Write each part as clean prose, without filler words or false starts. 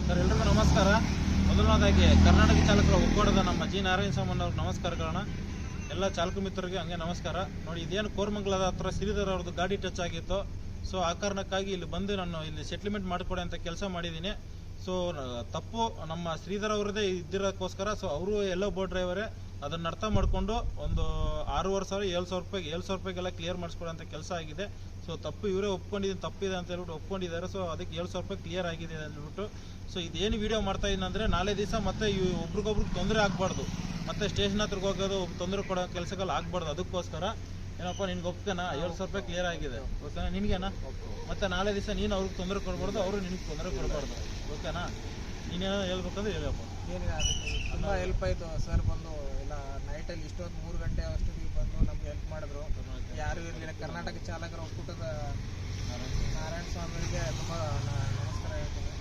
Sir ಎಲ್ರಿಗೂ ನಮಸ್ಕಾರ. ಮೊದಲನೇದಾಗಿ ಕರ್ನಾಟಕ ಚಾಲಕರ ಒಕ್ಕೂಟದ ನಮ್ಮ ಜಿ ನಾರಾಯಣ ಸ್ವಾಮಿ ಅವ್ರಿಗೆ ನಮಸ್ಕಾರಗಳನ್ನ. ಎಲ್ಲ ಚಾಲಕ ಮಿತ್ರರಿಗೆ ಹಂಗೆ ನಮಸ್ಕಾರ. ನೋಡಿ, ಇದೇನು ಕೋರಮಂಗಲದ ಹತ್ರ ಶ್ರೀಧರ್ ಅವ್ರದ್ದು ಗಾಡಿ ಟಚ್ ಆಗಿತ್ತು. ಸೊ ಆ ಕಾರಣಕ್ಕಾಗಿ ಇಲ್ಲಿ ಬಂದು ನಾನು ಇಲ್ಲಿ ಸೆಟ್ಲ್ಮೆಂಟ್ ಮಾಡಿಕೊಡಿ ಅಂತ ಕೆಲಸ ಮಾಡಿದ್ದೀನಿ. ಸೊ ತಪ್ಪು ನಮ್ಮ ಶ್ರೀಧರ್ ಅವರದೇ ಇದ್ದಿರೋಕ್ಕೋಸ್ಕರ ಸೊ ಅವರು ಎಲ್ಲೋ ಬೋಟ್ ಡ್ರೈವರೇ ಅದನ್ನು ಅರ್ಥ ಮಾಡಿಕೊಂಡು ಒಂದು 6,500 7,000 ರೂಪಾಯಿಗೆಲ್ಲ ಕ್ಲಿಯರ್ ಮಾಡಿಸ್ಕೊಡೋ ಅಂತ ಕೆಲಸ ಆಗಿದೆ. ಸೊ ತಪ್ಪು ಇವರೇ ಒಪ್ಕೊಂಡಿದ್ದೀನಿ, ತಪ್ಪಿದೆ ಅಂತ ಹೇಳ್ಬಿಟ್ಟು ಒಪ್ಕೊಂಡಿದ್ದಾರೆ. ಸೊ ಅದಕ್ಕೆ 7,000 ರೂಪಾಯಿ ಕ್ಲಿಯರ್ ಆಗಿದೆ ಅಂದ್ಬಿಟ್ಟು ಸೊ ಇದೇನು ವಿಡಿಯೋ ಮಾಡ್ತಾ ಇದ್ದೀನಿ ಅಂದರೆ, ನಾಳೆ ದಿವಸ ಮತ್ತೆ ಒಬ್ರಿಗೊಬ್ರಿಗೆ ತೊಂದರೆ ಆಗಬಾರ್ದು, ಮತ್ತೆ ಸ್ಟೇಷನ್ ಹತ್ರಕ್ಕೆ ಹೋಗೋದು ತೊಂದರೆ ಕೊಡೋ ಕೆಲಸಗಳು ಆಗಬಾರ್ದು. ಅದಕ್ಕೋಸ್ಕರ ಏನಪ್ಪ ನಿನ್ಗೆ ಒಪ್ಕೇನಾ? 7,000 ರೂಪಾಯಿ ಕ್ಲಿಯರ್ ಆಗಿದೆ, ಓಕೆನಾ? ನಿನಗೇನಾ? ಮತ್ತೆ ನಾಳೆ ದಿವಸ ನೀನು ಅವ್ರಿಗೆ ತೊಂದರೆ ಕೊಡಬಾರ್ದು, ಅವರು ನಿನಗೆ ತೊಂದರೆ ಕೊಡಬಾರ್ದು, ಓಕೆನಾ? ನೀನೇನೋ ಹೇಳ್ಬೇಕಂದ್ರೆ ಹೇಳಪ್ಪ. ಏನಿಲ್ಲ, ತುಂಬ ಹೆಲ್ಪ್ ಆಯಿತು ಸರ್. ಬಂದು ಇಲ್ಲ ನೈಟಲ್ಲಿ ಇಷ್ಟೊತ್ತು 3 ಗಂಟೆ ಅಷ್ಟೊತ್ತಿಗೆ ಬಂದು ನಮ್ಗೆ ಹೆಲ್ಪ್ ಮಾಡಿದ್ರು. ಯಾರೂ ಇರಲಿಲ್ಲ. ಕರ್ನಾಟಕ ಚಾಲಕರ ಒಕ್ಕೂಟದ ನಾರಾಯಣ ಸ್ವಾಮಿಯವರಿಗೆ ತುಂಬ ನಮಸ್ಕಾರ ಹೇಳ್ತೀನಿ.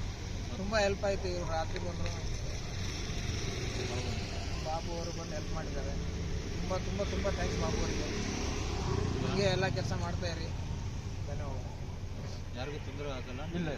ತುಂಬ ಹೆಲ್ಪ್ ಆಯಿತು. ಇವರು ರಾತ್ರಿ ಬಂದರು, ಬಾಬು ಅವರು ಬಂದು ಹೆಲ್ಪ್ ಮಾಡಿದ್ದಾರೆ. ತುಂಬ ತುಂಬ ತುಂಬ ಥ್ಯಾಂಕ್ಸ್ ಬಾಬು ಅವರಿಗೆ. ಹೀಗೆ ಎಲ್ಲ ಕೆಲಸ ಮಾಡ್ತಾಯಿರಿ. ಧನ್ಯವಾದ. ಯಾರಿಗೂ ತೊಂದರೆ ಆಗಲ್ಲ. ಇಲ್ಲ.